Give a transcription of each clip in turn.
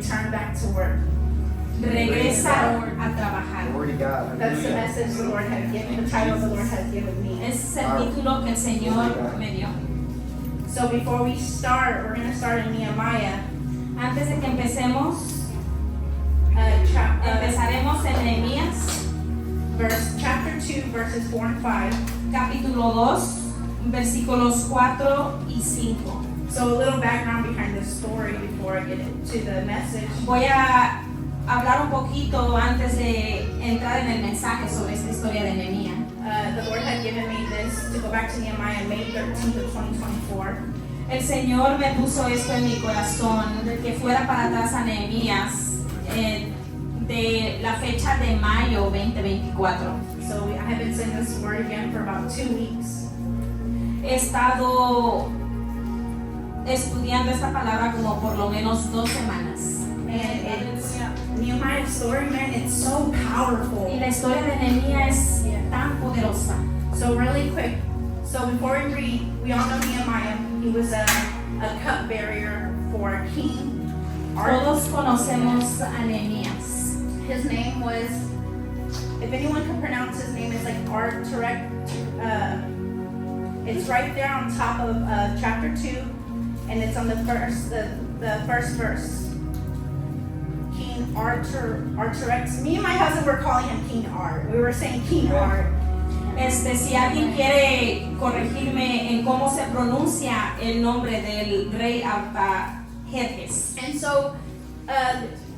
return back to work. Regresa a trabajar. Glory to God. That's the message the Lord had given, the title the Lord has given me. Ese es el título que el Señor me dio. So before we start, we're going to start in Nehemiah. Antes de que empecemos, empezaremos en Nehemías, Chapter 2, verses 4 and 5. capítulo 2, versículos 4 y 5. So a little background behind the story before I get into the message. Voy a hablar un poquito antes de entrar en el mensaje sobre esta historia de Nehemías. The Lord had given me this to go back to Nehemiah May 13th of 2024. El Señor me puso esto en mi corazón, de que fuera para atrás a Nehemías de la fecha de mayo 2024. So I have been saying this word again for about 2 weeks. He estado estudiando esta palabra como por lo menos 2 semanas. And it's Nehemiah's story, man, it's so powerful. Y la historia de Nehemías es tan poderosa. So really quick, so before we read, we all know Nehemiah. He was a cupbearer for King Todos conocemos a Nehemías. His name was, if anyone can pronounce his name, it's like Artaxerxes. It's right there on top of chapter 2, and it's on the first verse. King Artaxerxes. Me and my husband were calling him King Art. We were saying King Art. Si alguien quiere corregirme en cómo se pronuncia el nombre del rey Artajerjes. And so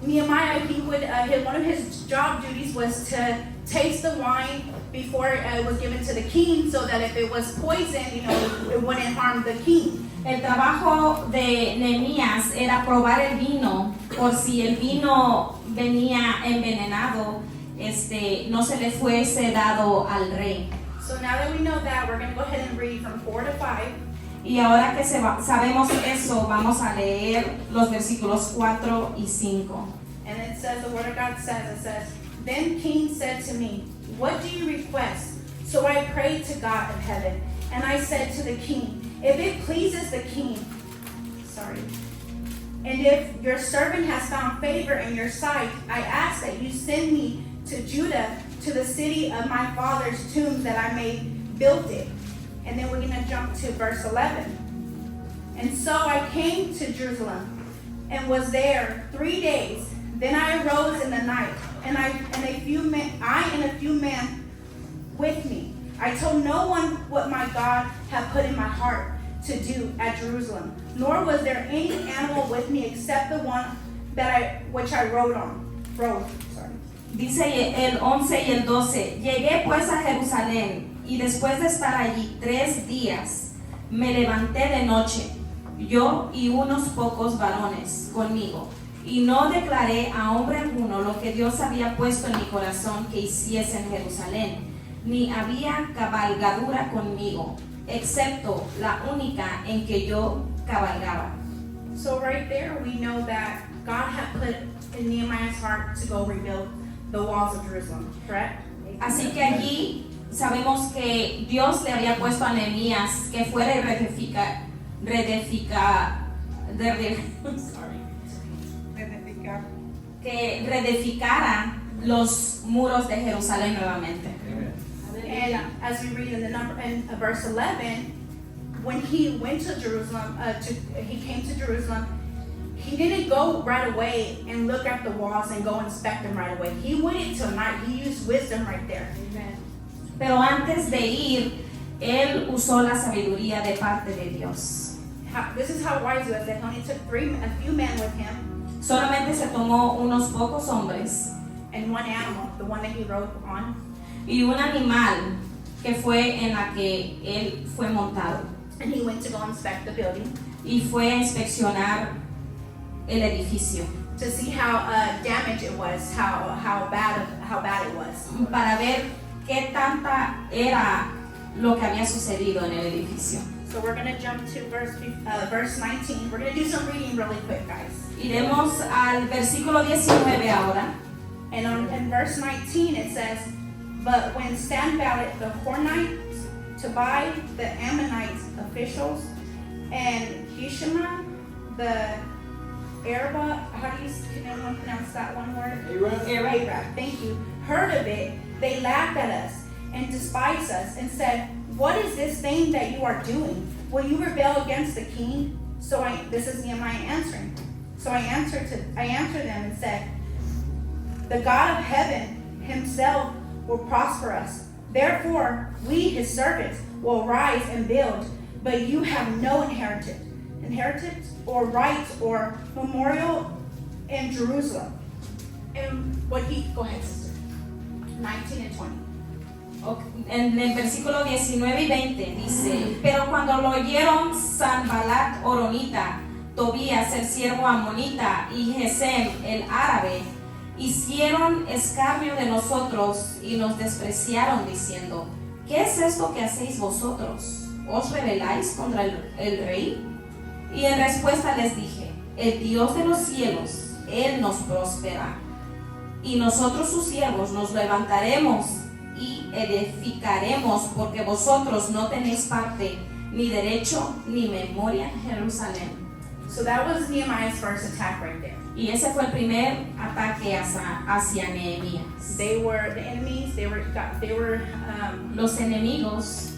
Nehemiah, he would one of his job duties was to taste the wine before it was given to the king, so that if it was poison, it wouldn't harm the king. El trabajo de Nehemías era probar el vino, por si el vino venía envenenado, no se le fuese dado al rey. So now that we know that, we're going to go ahead and read from 4 to 5. Y ahora que sabemos eso, vamos a leer los versículos 4 y 5. And it says, the word of God says, Then King said to me, what do you request? So I prayed to God of heaven, and I said to the king, if it pleases the king, and if your servant has found favor in your sight, I ask that you send me to Judah, to the city of my father's tomb, that I may build it. And then we're going to jump to verse 11. And so I came to Jerusalem and was there 3 days. Then I arose in the night, and a few men with me. I told no one what my God had put in my heart to do at Jerusalem, nor was there any animal with me except the one which I rode. Dice el 11 y el 12, llegué pues a Jerusalén, y después de estar allí 3 días, me levanté de noche, yo y unos pocos varones conmigo, y no declaré a hombre alguno lo que Dios había puesto en mi corazón que hiciese en Jerusalén, ni había cabalgadura conmigo, excepto la única en que yo cabalgaba. So right there we know that God had put in Nehemiah's heart to go rebuild the walls of Jerusalem, correct? Así que allí sabemos que Dios le había puesto a Nehemías que fuera y reedificara los muros de Jerusalén nuevamente. And as we read in verse 11, when he went to Jerusalem, he came to Jerusalem, he didn't go right away and look at the walls and go inspect them right away. He waited till night. He used wisdom right there. Amen. Pero antes de ir, él usó la sabiduría de parte de Dios. This is how wise he was. That he only took a few men with him. Solamente se tomó unos pocos hombres and one animal, the one that he rode on, y un animal que fue en la que él fue montado. And he went to go inspect the building. Y fue a inspeccionar el edificio. To see how damaged it was, how bad it was. Para ver qué tanta era lo que había sucedido en el edificio. So we're going to jump to verse 19. We're going to do some reading really quick, guys. Iremos al versículo 19 ahora. And in verse 19 it says, but when Sanballat the Horonite, Tobiah the Ammonite officials, and Geshem the Arab, to pronounce that one word? Arab. Arab, thank you, heard of it, they laughed at us and despised us and said, "What is this thing that you are doing? Will you rebel against the king?" This is Nehemiah answering. So I answered them and said, "The God of heaven himself will prosper us. Therefore, we, his servants, will rise and build, but you have no inheritance or rights or memorial in Jerusalem." And go ahead, sister. 19 and 20. En el versículo 19 y 20 dice: pero cuando lo oyeron Sanbalat Horonita, Tobías el siervo amonita y Gesem el árabe, hicieron escarnio de nosotros y nos despreciaron diciendo: ¿qué es esto que hacéis vosotros? ¿Os rebeláis contra el rey? Y en respuesta les dije: el Dios de los cielos, Él nos prospera, y nosotros sus siervos nos levantaremos y edificaremos, porque vosotros no tenéis parte, ni derecho, ni memoria en Jerusalén. So that was Nehemiah's first attack right there. Y ese fue el primer ataque hacia Nehemías. They were the enemies. Los enemigos,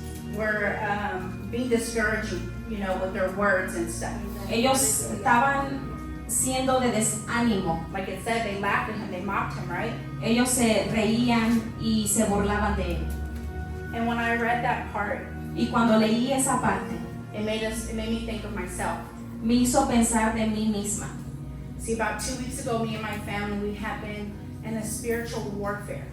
being discouraging, with their words and stuff. ellos estaban siendo de desánimo. Like it said, they laughed at him, they mocked him, right? Ellos se reían y se burlaban de él. And when I read that part, Y cuando leí esa parte, it made me think of myself. me hizo pensar de mí misma. See, about 2 weeks ago, me and my family, we had been in a spiritual warfare.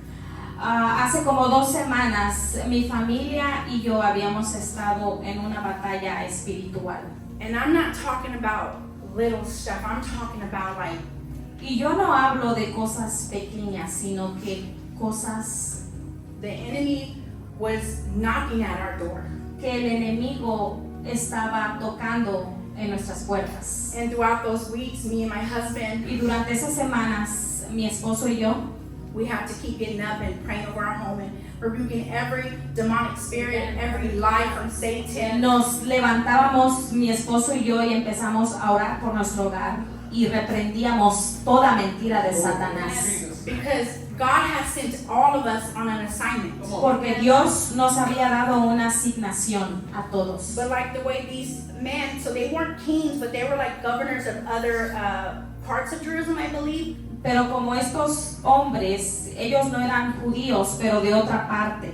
Hace como 2 semanas, mi familia y yo habíamos estado en una batalla espiritual. And I'm not talking about little stuff. I'm talking about like, Y yo no hablo de cosas pequeñas, sino que cosas the enemy was knocking at our door. que el enemigo estaba tocando en nuestras puertas. And throughout those weeks, me and my husband, Y durante esas semanas, mi esposo y yo we have to keep getting up and praying over our home and rebuking every demonic spirit, every lie from Satan. nos levantábamos, mi esposo y yo, y empezamos a orar por nuestro hogar y reprendíamos toda mentira de Satanás. Because God has sent all of us on an assignment. Porque Dios nos había dado una asignación a todos. But like the way these men, so they weren't kings, but they were like governors of other parts of Jerusalem, I believe. Pero como estos hombres, ellos no eran judíos, pero de otra parte.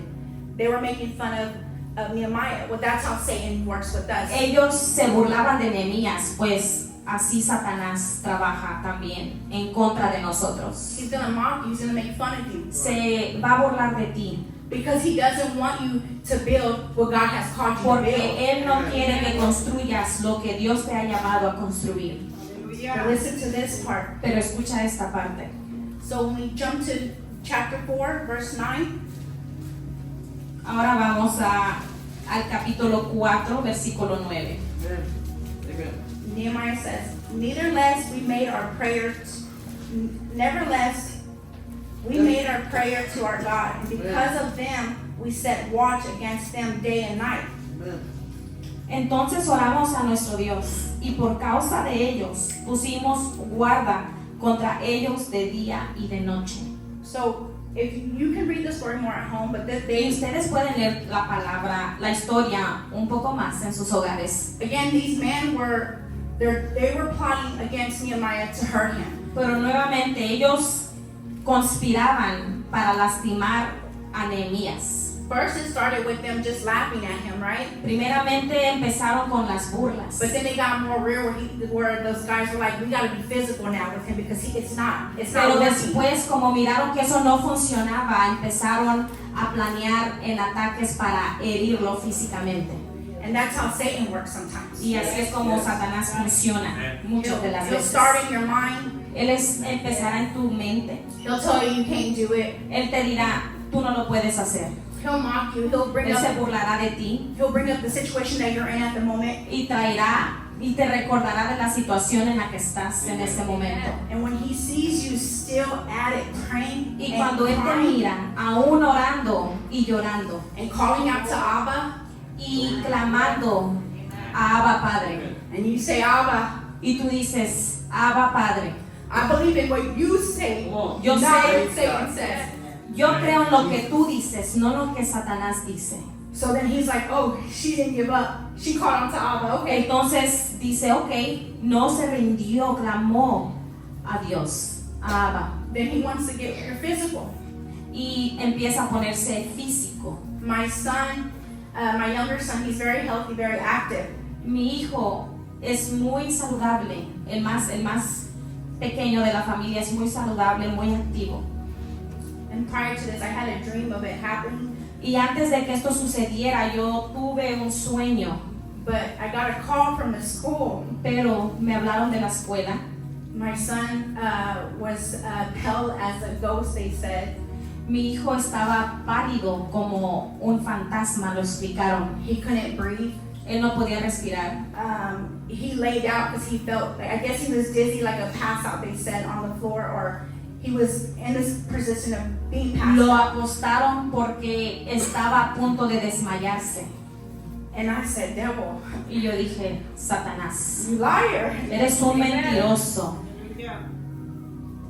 They were making fun of Nehemiah. Well, that's how Satan works with us. Ellos se burlaban de Nehemías, pues así Satanás trabaja también en contra de nosotros. He's gonna mock you. He's gonna make fun of you. Se va a burlar de ti, Because he doesn't want you to build what God has called you to porque build. Él no quiere que construyas lo que Dios te ha llamado a construir. But listen to this part. Pero escucha esta parte. So when we jump to chapter 4, verse 9, Ahora vamos al capítulo 4, versículo 9. Nehemiah says, Nevertheless, we made our prayer to our God, and because of them, we set watch against them day and night. Entonces oramos a nuestro Dios, y por causa de ellos pusimos guarda contra ellos de día y de noche. So, if you can read the story more at home, but Y ustedes pueden leer la historia un poco más en sus hogares. again, these men they were plotting against Nehemiah to hurt him. Pero nuevamente ellos conspiraban para lastimar a Nehemías. First, it started with them just laughing at him, right? Primeramente empezaron con las burlas. But then they got more real, where those guys were like, we got to be physical now with him because it's not Pero working. después, como miraron que eso no funcionaba, empezaron a planear en ataques para herirlo físicamente. And that's how Satan works sometimes. Y así es como Satanás funciona muchas de las He'll veces. start in your mind. Él empezará en tu mente. He'll tell you can't do it. Él te dirá, tú no lo puedes hacer. He'll mock you. Él se burlará de ti He'll bring up the situation that you're in at the moment. y traerá y te recordará de la situación en la que estás en este momento. And when he sees you still at it, praying Y and cuando Él te crying mira, aún orando y llorando and calling out to Abba, y clamando a Abba Padre, and you say, Abba, y tú dices, Abba Padre, I believe in what you say, Yo not sé, what Satan says. yo creo en lo que tú dices, no lo que Satanás dice. So then he's like, oh, she didn't give up. She called on to Abba. Okay. Entonces dice, ok, no se rindió, clamó a Dios, a Abba, Then he wants to get physical. y empieza a ponerse físico. My son, my younger son, he's very healthy, very active. Mi hijo es muy saludable, el más pequeño de la familia es muy saludable, muy activo. And prior to this, I had a dream of it happening, Y antes de que esto sucediera, yo tuve un sueño, but I got a call from the school. pero me hablaron de la escuela. My son was pale as a ghost, they said. Mi hijo estaba pálido como un fantasma, lo explicaron. He couldn't breathe. Él no podía respirar. He laid out because he felt, I guess he was dizzy, like a pass out, they said, on the floor, or he was in this position of being passed Lo out. acostaron porque estaba a punto de desmayarse. And I said, devil, Y yo dije, Satanás, you liar. eres un mentiroso.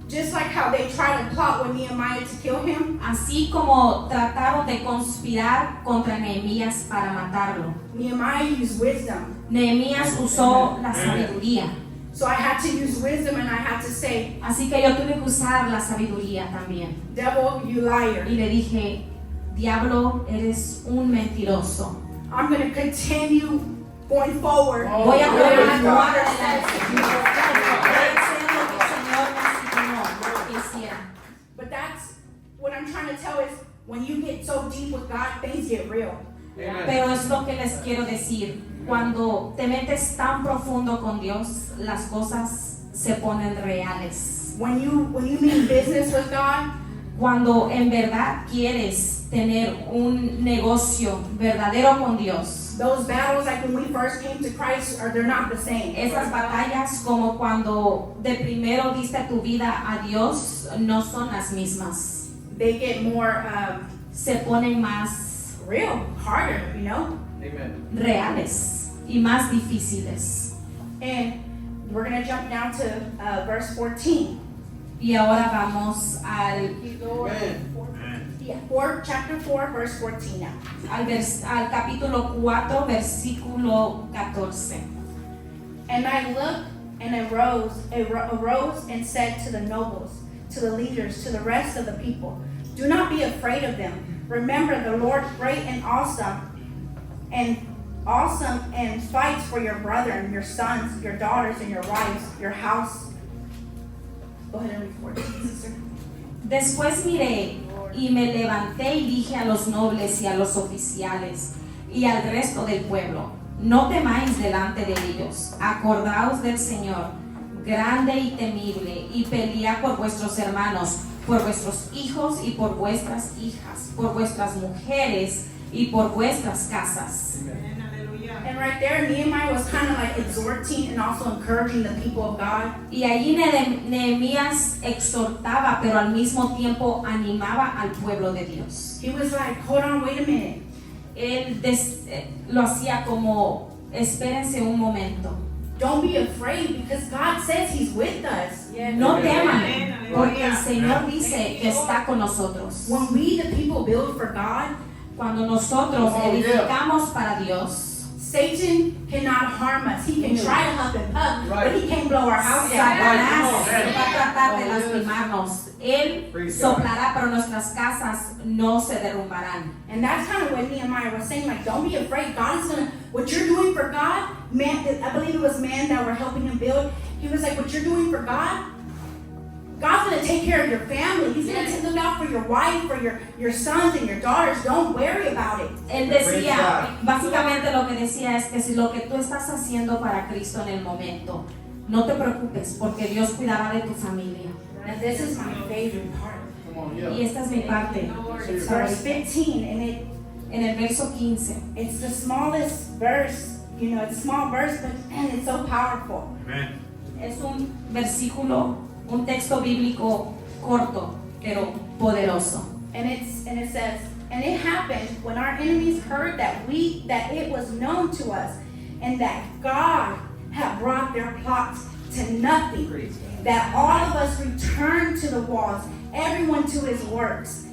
Just like how they tried to plot with Nehemiah to kill him, Así como trataron de conspirar contra Nehemías para matarlo. Nehemiah used wisdom. Nehemías usó la sabiduría. So I had to use wisdom and I had to say, Así que yo tuve que usar la sabiduría también. devil, you liar. Y le dije, diablo, eres un mentiroso. I'm going to continue going forward. Voy a Whatever continuar God adelante. says. Voy a hacer lo que el Señor me asignó que hiciera. But that's what I'm trying to tell is when you get so deep with God, things get real. Pero es lo que les quiero decir. Cuando te metes tan profundo con Dios, las cosas se ponen reales. When you mean business with God, Cuando en verdad quieres tener un negocio verdadero con Dios, those battles like when we first came to Christ they're not the same. esas batallas como cuando de primero diste tu vida a Dios no son las mismas. They get more Se ponen más real, harder, you know? Amen. reales y más difíciles. And we're going to jump down to verse 14. Y ahora vamos al Chapter 4, verse 14 now. al capítulo 4, versículo 14. And I looked and arose and said to the nobles, to the leaders, to the rest of the people, do not be afraid of them. Remember the Lord great and awesome and fights for your brethren, your sons, your daughters, and your wives, your house. Go ahead and read 14, sister. Después miré y me levanté y dije a los nobles y a los oficiales y al resto del pueblo, no temáis delante de ellos, acordaos del Señor, grande y temible, y pelead por vuestros hermanos, por vuestros hijos y por vuestras hijas, por vuestras mujeres y por vuestras casas. And right there, Nehemiah was kind of like exhorting and also encouraging the people of God. Y allí Nehemías exhortaba, pero al mismo tiempo animaba al pueblo de Dios. He was like, hold on, wait a minute. Él lo hacía como, espérense un momento. Don't be afraid because God says He's with us. No teman, porque el Señor dice que está con nosotros. When we, the people, build for God, Cuando nosotros edificamos para Dios, Satan cannot harm us. He can try to huff and puff, Right. but he can't blow our house down. Satanás Right. va a tratar de lastimarnos. Él Praise God. soplará, pero nuestras casas no se derrumbarán. And that's kind of what Nehemiah was saying. Like, don't be afraid. God is gonna. What you're doing for God, man. I believe it was men that were helping him build. He was like, what you're doing for God, God's gonna take care of your family. He's gonna look out for your wife, for your sons and your daughters. Don't worry about it. Él decía, básicamente lo que decía es que si lo que tú estás haciendo para Cristo en el momento, no te preocupes porque Dios cuidará de tu familia. And this is my favorite part. Come on, Y yeah. esta es mi parte. It's verse 15, and En el verso 15. it's the smallest verse. You know, it's a small verse, but man, it's so powerful. Amen. Es un versículo, un texto bíblico corto, pero poderoso. And it says, and it happened when our enemies heard that it was known to us, and that God had brought their plots to nothing. Praise God. That all of us return to the walls, everyone to his works.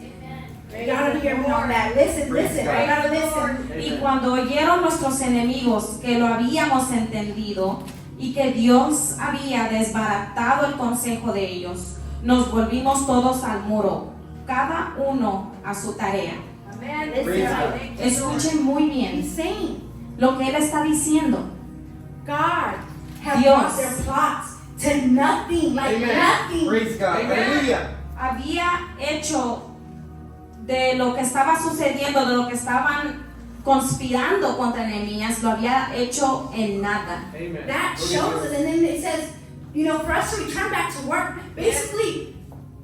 You gotta hear me on that. Listen, listen. I gotta listen. Y cuando oyeron nuestros enemigos que lo habíamos entendido y que Dios había desbaratado el consejo de ellos, nos volvimos todos al muro, cada uno a su tarea. Praise God. Escuchen muy bien He's saying, lo que él está diciendo. God has Dios. brought their plots to nothing, like Amen. nothing. Praise God. Hallelujah. Había hecho de lo que estaba sucediendo, de lo que estaban conspirando contra Nehemías, lo había hecho en nada. Amen. That shows us, and then it says, for us to return back to work, basically,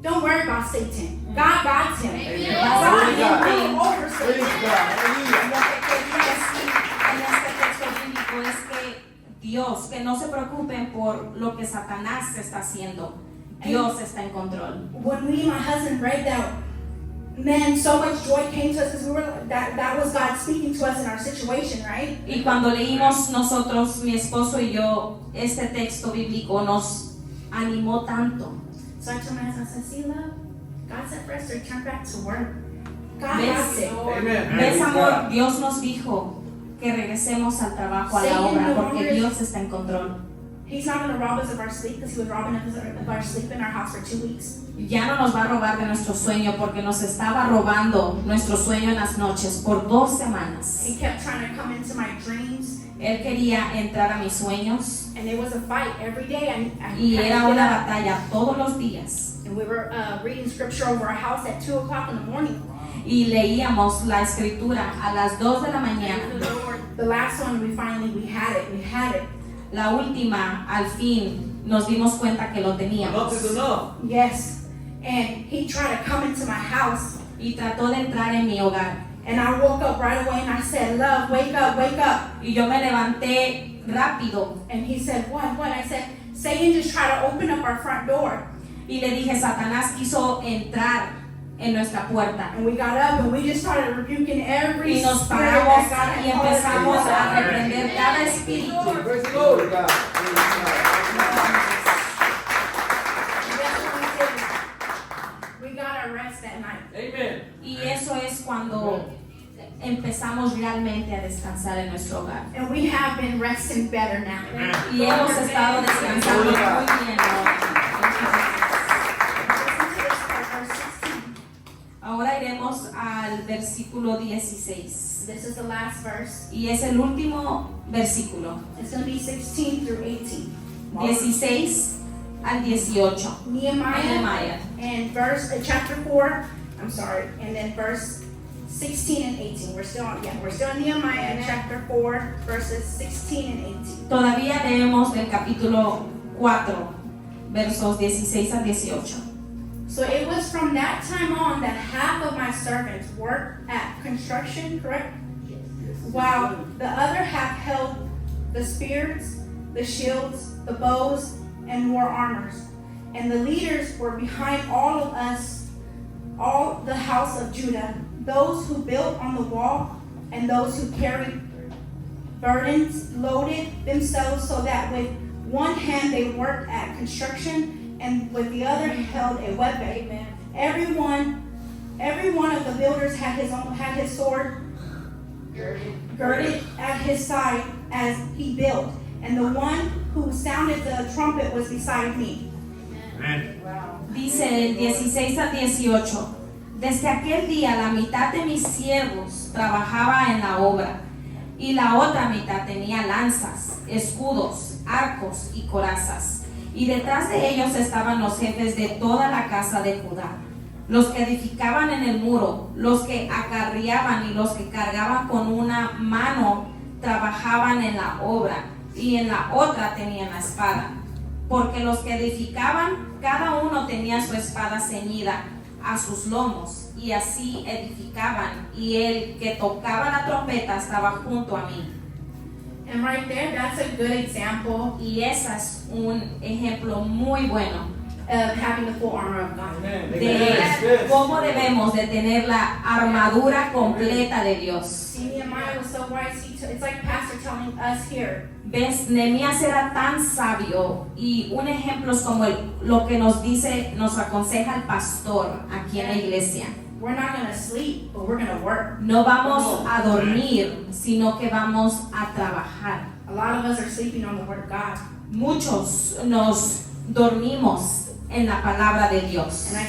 don't worry about Satan. God got him. Amen. God Praise God. him over Praise Satan. God. Hallelujah. Lo que quería decir en este texto bíblico es que Dios, que no se preocupen por lo que Satanás está haciendo. Dios está en control. When me and my husband read that, man, so much joy came to us because we were that was God speaking to us in our situation, right? Y cuando leímos nosotros, mi esposo y yo, este texto bíblico nos animó tanto. So I told my husband, I said, see, love, God said for us to return back to work. God ¿Ves? got it. Amen. ¿Ves, Praise amor? God. Dios nos dijo que regresemos al trabajo, a la Satan obra, no porque longer- Dios está en control. He's not going to rob us of our sleep because he was robbing us of our sleep in our house for 2 weeks. Ya no nos va a robar de nuestro sueño porque nos estaba robando nuestro sueño en las noches por 2 semanas. He kept trying to come into my dreams, Él quería entrar a mis sueños and it was a fight every day. y had to era get una up. batalla todos los días. And we were reading scripture over our house at 2 o'clock in the morning. Y leíamos la escritura a las 2 de la mañana. The last one, we had it. We had it. La última, al fin, nos dimos cuenta que lo Enough is teníamos. enough. Yes. And he tried to come into my house. Y trató de entrar en mi hogar. And I woke up right away and I said, love, wake up, wake up. Y yo me levanté rápido And he said, what? I said, Satan just tried to open up our front door. y le dije, Satanás quiso entrar en nuestra puerta. And we got up and we just started rebuking every Y nos spirit paramos that God y had empezamos called us a to. reprender cada espíritu. Praise the Lord. God. Praise God. That's what we did. We got our rest that night. Amen. Y eso es cuando empezamos realmente a descansar en nuestro hogar. And we have been resting better now. Y hemos estado descansando muy bien ahora. Listen to this part, verse 16. Ahora iremos al versículo 16. This is the last verse. Y es el último versículo. It's going to be 16 through 18. 16 al 18. Nehemiah Nehemiah. and chapter 4, and then verse 16 and 18. We're still in Nehemiah chapter 4, verses 16 and 18. Todavía leemos del capítulo 4, versos 16 al 18. So it was from that time on that half of my servants worked at construction, correct? While the other half held the spears, the shields, the bows, and wore armors. And the leaders were behind all of us, all the house of Judah, those who built on the wall, and those who carried burdens, loaded themselves so that with one hand they worked at construction, and with the other held a weapon. Every one of the builders had his sword girded at his side as he built, and the one who sounded the trumpet was beside me. Dice el 16 al 18. Desde aquel día la mitad de mis siervos trabajaba en la obra y la otra mitad tenía lanzas, escudos, arcos y corazas. Y detrás de ellos estaban los jefes de toda la casa de Judá, los que edificaban en el muro, los que acarreaban y los que cargaban con una mano trabajaban en la obra y en la otra tenían la espada. Porque los que edificaban, cada uno tenía su espada ceñida a sus lomos y así edificaban, y el que tocaba la trompeta estaba junto a mí. And right there, that's a good example Y ese es un ejemplo muy bueno of having the full armor of God. Amen. de Yes. cómo debemos de tener la armadura completa de Dios. See, Nehemiah was so wise. It's like Pastor is telling us here. ¿Ves? Nehemías era tan sabio y un ejemplo es como lo que nos dice, nos aconseja el pastor aquí en la iglesia. We're not going to sleep, but we're going to work. No vamos a dormir, sino que vamos a trabajar. A lot of us are sleeping on the Word of God. Muchos nos dormimos en la palabra de Dios. And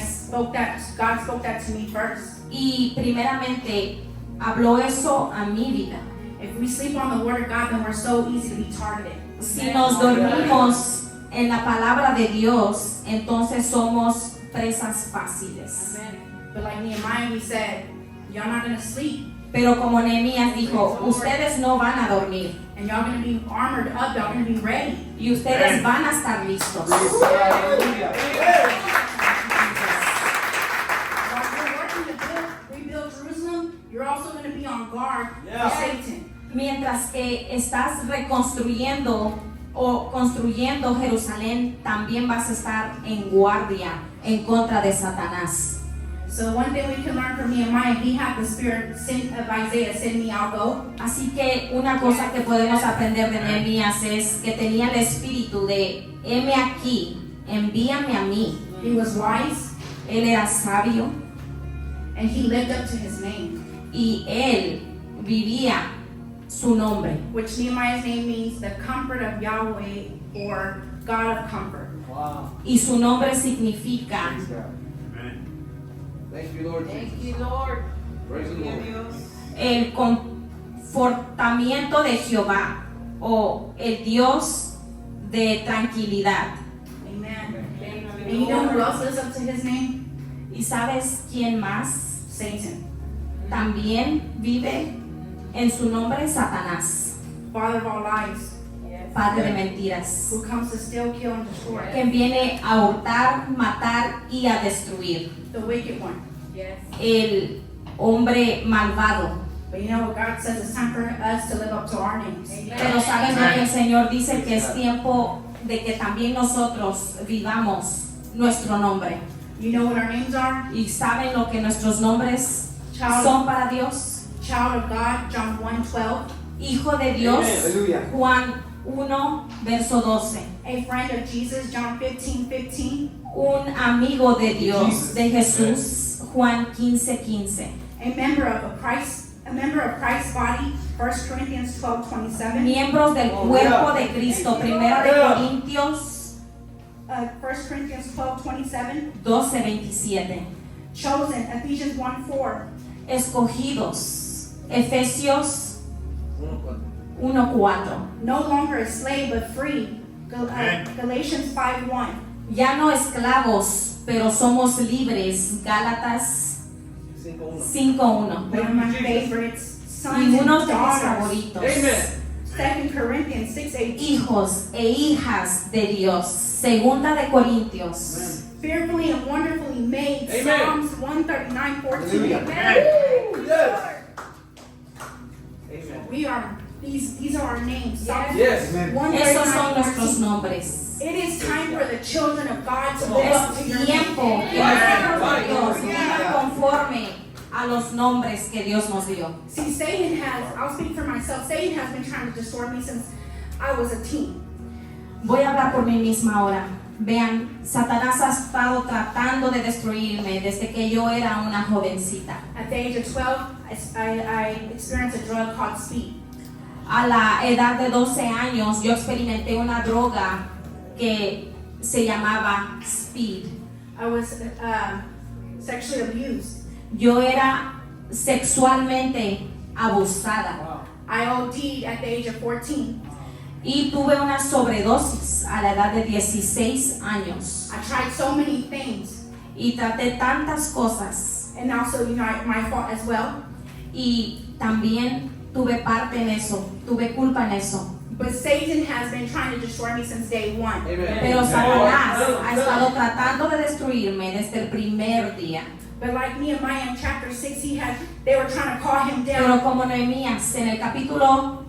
God spoke that to me first. Y primeramente habló eso a mi vida. If we sleep on the Word of God, then we're so easy to be targeted. Si nos dormimos en la palabra de Dios, entonces somos presas fáciles. But like Nehemiah, we said, y'all not going to sleep. Pero como Nehemías dijo, ustedes no van a dormir And y'all going to be armored up. Y'all going to be ready. y ustedes van a estar listos. Praise God. Hallelujah. While you're working to rebuild Jerusalem, you're also going to be on guard Yeah. for Satan. Mientras que estás reconstruyendo o construyendo Jerusalén, también vas a estar en guardia en contra de Satanás. So one thing we can learn from Nehemiah, he had the spirit of Isaiah, send me, I'll go. Así que una cosa que podemos aprender de Nehemías es que tenía el espíritu de heme aquí, envíame a mí. He was wise, Él era sabio and he lived up to his name, y él vivía su nombre. which Nehemiah's name means the comfort of Yahweh, or God of comfort. Wow. Y su nombre significa Praise God. Thank you, Lord Jesus. Thank you, Lord. Praise the Lord. el confortamiento de Jehová o el Dios de tranquilidad. Amen. And you know who else lives up to his name? ¿Y sabes quién más? Satan, También vive en su nombre Satanás, father of all lies, padre de mentiras, who comes to steal, kill, and destroy. que viene a hurtar, matar y a destruir. The wicked one. Yes. El hombre malvado. But you know what God says? It's time for us to live up to our names. Pero sabes lo que el Señor dice, que es tiempo de que también nosotros vivamos nuestro nombre. You know what our names are? Y saben lo que nuestros nombres Child, son para Dios. child of God, John 1:12. Hijo de Dios, Aleluya. Juan 1, verso 12. A friend of Jesus, John 15:15. Un amigo de Dios, de Jesús, Juan 15, 15. A member of Christ's body, 1 Corinthians 12:27. Miembros del cuerpo de Cristo, primera de Corintios 1 Corinthians 12:27. 12, 27. Chosen, Ephesians 1:4. Escogidos, Efesios 1, 4. No longer a slave but free, Galatians 5:1. Ya no esclavos, pero somos libres, Gálatas 5:1. One of my favorites, Y sons and uno de mis daughters, favoritos, Amen. 2 Corinthians 6:18. hijos e hijas de Dios, segunda de Corintios. Fearfully and wonderfully made, Amen. Psalms 139:14. Hallelujah. Amen. Yes. Amen. We are these are our names. Psalms Yes. Esos son nuestros 139:14. nombres. It is time for the children of God to live up to Es your tiempo name. que los hijos de Dios vivan conforme a los nombres que Dios nos dio. See, Satan has, I'll speak for myself, Satan has been trying to distort me since I was a teen. Voy a hablar por mí misma ahora. Vean, Satanás ha estado tratando de destruirme desde que yo era una jovencita. At the age of 12, I experienced a drug called speed. A la edad de 12 años yo experimenté una droga que se llamaba speed. I was sexually abused. Yo era sexualmente abusada I OD'd at the age of 14. y tuve una sobredosis a la edad de 16 años I tried so many things, y traté tantas cosas and also, you know, my fault as well. y también tuve parte en eso, tuve culpa en eso. But Satan has been trying to destroy me since day one. Amen. Pero Satanás ha estado tratando de destruirme desde el primer día. But like Nehemiah in chapter 6, they were trying to call him Pero down, como Nehemías en el capítulo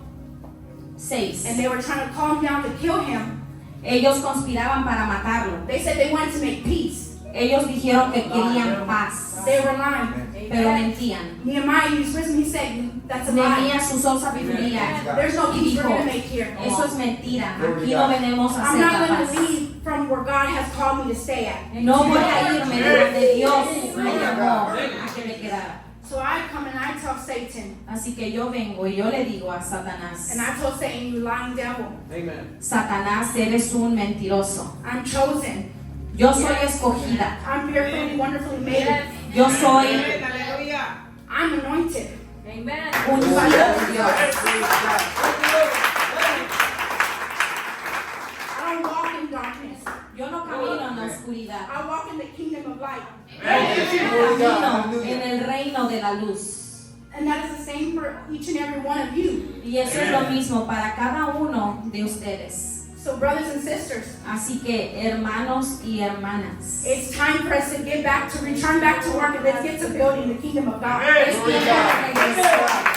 6, and they were trying to calm him down to kill him. ellos conspiraban para matarlo. They said they wanted to make peace. Ellos dijeron que querían paz, They were lying. pero mentían. Nehemiah used wisdom. He said, that's a lie. Nehemías usó sabiduría. There's no Y peace we're dijo, going to make here. eso es mentira. Aquí no venimos a I'm hacer not la going paz. to leave from where God has called me to stay at. No voy a irme de donde Dios me llamó a que me quedara. So I come and I tell Satan, Así que yo vengo y yo le digo a Satanás, and I told Satan, you lying devil, Amen. Satanás, eres un mentiroso. I'm chosen. Yo soy escogida. I'm fearfully and wonderfully made. Yo soy I'm anointed. ungido de Dios. I don't walk in darkness. Yo no camino en la oscuridad. I walk in the kingdom of light. Camino en el reino de la luz. And that is the same for each and every one of you. Y eso es lo mismo para cada uno de ustedes. So brothers and sisters, Así que hermanos y hermanas, it's time for us to return back to work, and let's get to building the kingdom of God. es tiempo de regresar